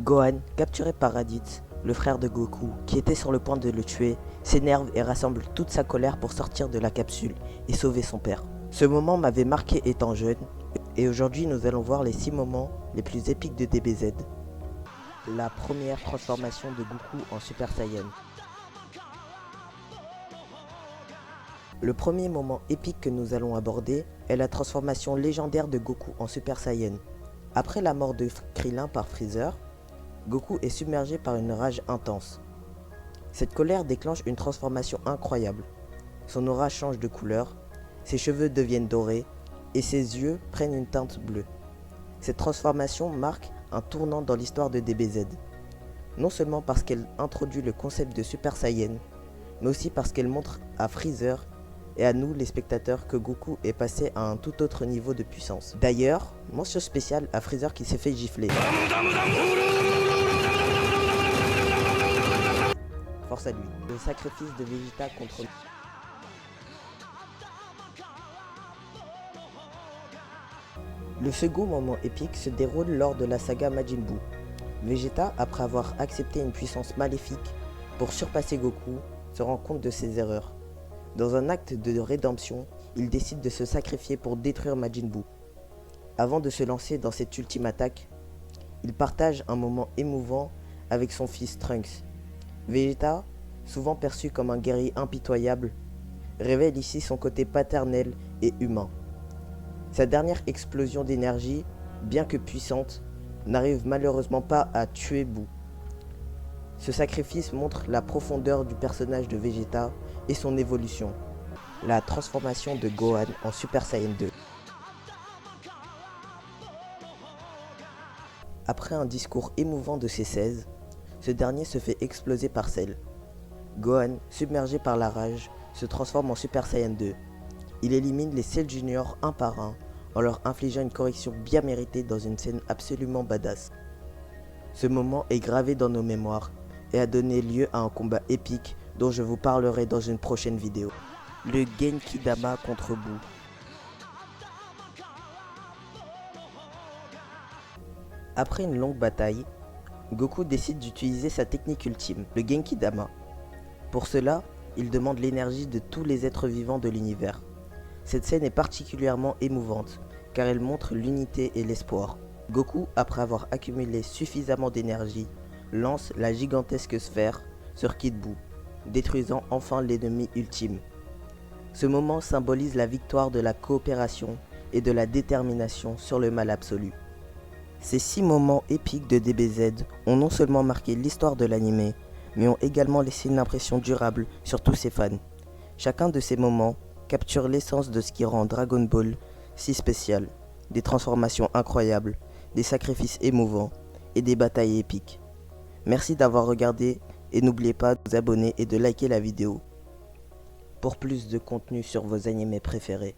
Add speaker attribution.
Speaker 1: Gohan, capturé par Raditz, le frère de Goku, qui était sur le point de le tuer, s'énerve et rassemble toute sa colère pour sortir de la capsule et sauver son père. Ce moment m'avait marqué étant jeune, et aujourd'hui nous allons voir les 6 moments les plus épiques de DBZ. La première transformation de Goku en Super Saiyan. Le premier moment épique que nous allons aborder est la transformation légendaire de Goku en Super Saiyan. Après la mort de Krillin par Freezer, Goku est submergé par une rage intense. Cette colère déclenche une transformation incroyable. Son aura change de couleur, ses cheveux deviennent dorés et ses yeux prennent une teinte bleue. Cette transformation marque un tournant dans l'histoire de DBZ. Non seulement parce qu'elle introduit le concept de Super Saiyan, mais aussi parce qu'elle montre à Freezer et à nous les spectateurs que Goku est passé à un tout autre niveau de puissance. D'ailleurs, mention spéciale à Freezer qui s'est fait gifler. Force à lui. Le sacrifice de Vegeta contre... Le second moment épique se déroule lors de la saga Majin Buu. Vegeta, après avoir accepté une puissance maléfique pour surpasser Goku, se rend compte de ses erreurs. Dans un acte de rédemption, il décide de se sacrifier pour détruire Majin Buu. Avant de se lancer dans cette ultime attaque, il partage un moment émouvant avec son fils Trunks. Vegeta, souvent perçu comme un guerrier impitoyable, révèle ici son côté paternel et humain. Sa dernière explosion d'énergie, bien que puissante, n'arrive malheureusement pas à tuer Buu. Ce sacrifice montre la profondeur du personnage de Vegeta et son évolution. La transformation de Gohan en Super Saiyan 2. Après un discours émouvant de ses 16, ce dernier se fait exploser par Cell. Gohan, submergé par la rage, se transforme en Super Saiyan 2. Il élimine les Cell Junior un par un en leur infligeant une correction bien méritée dans une scène absolument badass. Ce moment est gravé dans nos mémoires et a donné lieu à un combat épique dont je vous parlerai dans une prochaine vidéo. Le Genki Dama contre Buu. Après une longue bataille, Goku décide d'utiliser sa technique ultime, le Genki Dama. Pour cela, il demande l'énergie de tous les êtres vivants de l'univers. Cette scène est particulièrement émouvante, car elle montre l'unité et l'espoir. Goku, après avoir accumulé suffisamment d'énergie, lance la gigantesque sphère sur Kid Buu, détruisant enfin l'ennemi ultime. Ce moment symbolise la victoire de la coopération et de la détermination sur le mal absolu. Ces 6 moments épiques de DBZ ont non seulement marqué l'histoire de l'anime, mais ont également laissé une impression durable sur tous ses fans. Chacun de ces moments capture l'essence de ce qui rend Dragon Ball si spécial. Des transformations incroyables, des sacrifices émouvants et des batailles épiques. Merci d'avoir regardé et n'oubliez pas de vous abonner et de liker la vidéo pour plus de contenu sur vos animés préférés.